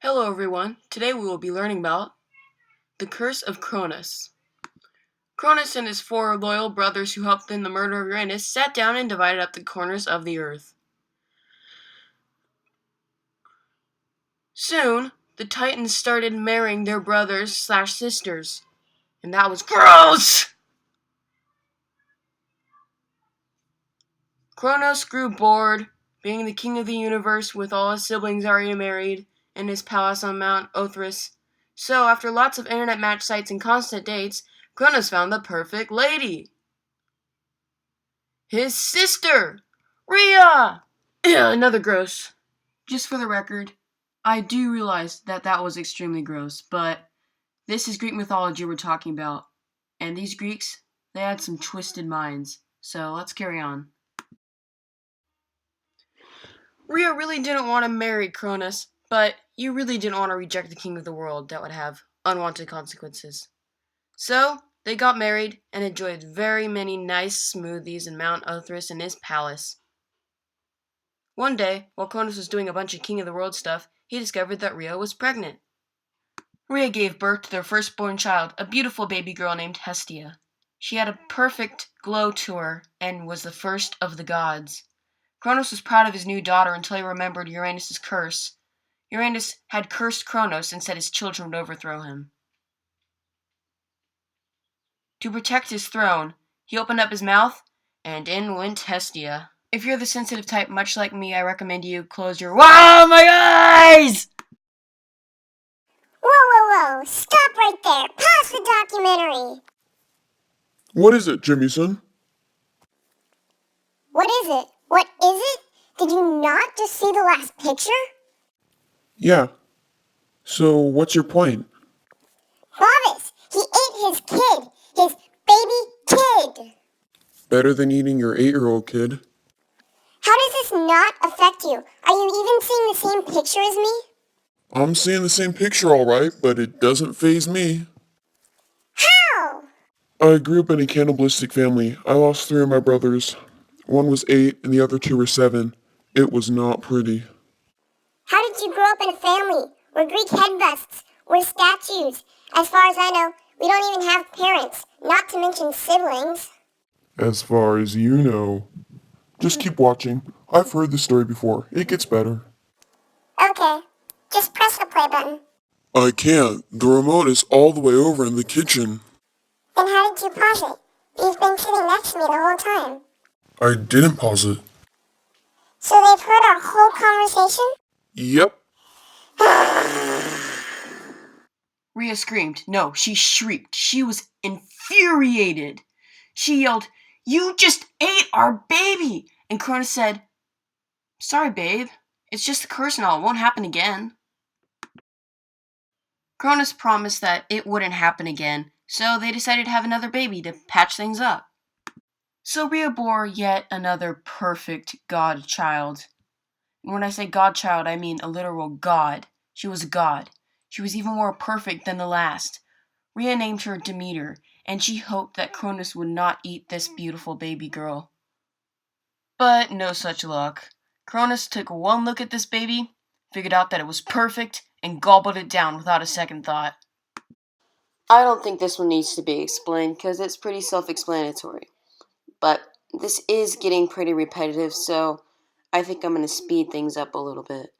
Hello everyone, today we will be learning about the curse of Kronos. Kronos and his 4 loyal brothers who helped in the murder of Uranus sat down and divided up the corners of the earth. Soon, the Titans started marrying their brothers/sisters, and that was gross! Kronos grew bored, being the king of the universe with all his siblings already married, in his palace on Mount Othrys. So, after lots of internet match sites and constant dates, Kronos found the perfect lady. His sister, Rhea! Another gross. Just for the record, I do realize that was extremely gross, but this is Greek mythology we're talking about. And these Greeks, they had some twisted minds. So let's carry on. Rhea really didn't want to marry Kronos, but you really didn't want to reject the king of the world. That would have unwanted consequences. So, they got married and enjoyed very many nice smoothies in Mount Othrys in his palace. One day, while Kronos was doing a bunch of king of the world stuff, he discovered that Rhea was pregnant. Rhea gave birth to their firstborn child, a beautiful baby girl named Hestia. She had a perfect glow to her and was the first of the gods. Kronos was proud of his new daughter until he remembered Uranus' curse. Uranus had cursed Kronos and said his children would overthrow him. To protect his throne, he opened up his mouth, and in went Hestia. If you're the sensitive type, much like me, I recommend you close your— Wow, my eyes! Whoa, stop right there. Pause the documentary. What is it, Jimmyson? What is it? What is it? Did you not just see the last picture? Yeah. So, what's your point? Travis, he ate his kid. His baby kid. Better than eating your 8-year-old kid. How does this not affect you? Are you even seeing the same picture as me? I'm seeing the same picture alright, but it doesn't faze me. How? I grew up in a cannibalistic family. I lost 3 of my brothers. One was 8 and the other 2 were 7. It was not pretty. How did you grow up in a family where Greek head busts were statues? As far as I know, we don't even have parents, not to mention siblings. As far as you know. Just keep watching. I've heard this story before. It gets better. Okay, just press the play button. I can't. The remote is all the way over in the kitchen. Then how did you pause it? You've been sitting next to me the whole time. I didn't pause it. So they've heard our whole conversation? Yep. Rhea screamed. No, she shrieked. She was infuriated. She yelled, "You just ate our baby!" And Kronos said, "Sorry, babe. It's just a curse and all. It won't happen again." Kronos promised that it wouldn't happen again, so they decided to have another baby to patch things up. So Rhea bore yet another perfect godchild. And when I say godchild, I mean a literal god. She was a god. She was even more perfect than the last. Rhea named her Demeter, and she hoped that Kronos would not eat this beautiful baby girl. But no such luck. Kronos took one look at this baby, figured out that it was perfect, and gobbled it down without a second thought. I don't think this one needs to be explained because it's pretty self-explanatory. But this is getting pretty repetitive, so I think I'm going to speed things up a little bit.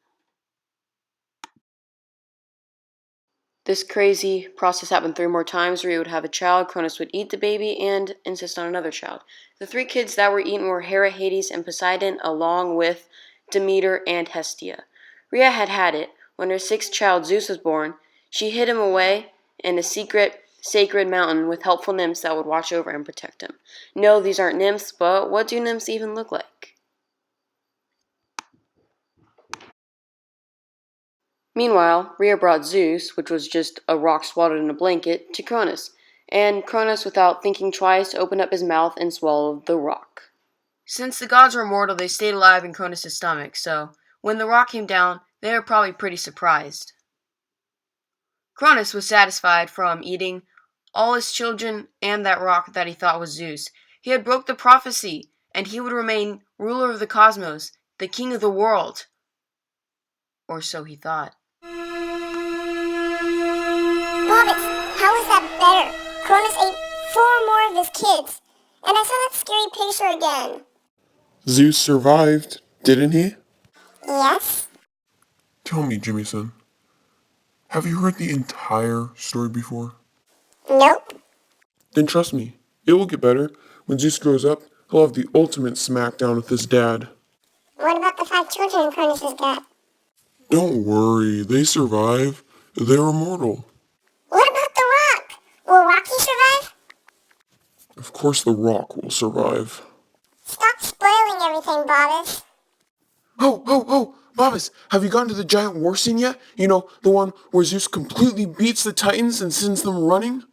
This crazy process happened 3 more times. Rhea would have a child, Kronos would eat the baby, and insist on another child. The 3 kids that were eaten were Hera, Hades, and Poseidon, along with Demeter and Hestia. Rhea had it. When her 6th child, Zeus, was born, she hid him away in a secret, sacred mountain with helpful nymphs that would watch over and protect him. No, these aren't nymphs, but what do nymphs even look like? Meanwhile, Rhea brought Zeus, which was just a rock swaddled in a blanket, to Kronos, and Kronos, without thinking twice, opened up his mouth and swallowed the rock. Since the gods were immortal, they stayed alive in Kronos' stomach, so when the rock came down, they were probably pretty surprised. Kronos was satisfied from eating all his children and that rock that he thought was Zeus. He had broke the prophecy, and he would remain ruler of the cosmos, the king of the world. Or so he thought. Bobbits, how is that better? Kronos ate 4 more of his kids. And I saw that scary picture again. Zeus survived, didn't he? Yes? Tell me, Jimmy-san, have you heard the entire story before? Nope. Then trust me, it will get better. When Zeus grows up, he'll have the ultimate smackdown with his dad. What about the 5 children Kronos has got? Don't worry, they survive. They're immortal. What about the Rock? Will Rocky survive? Of course the Rock will survive. Stop spoiling everything, Bobbis. Oh, Bobbis, have you gotten to the giant war scene yet? You know, the one where Zeus completely beats the Titans and sends them running?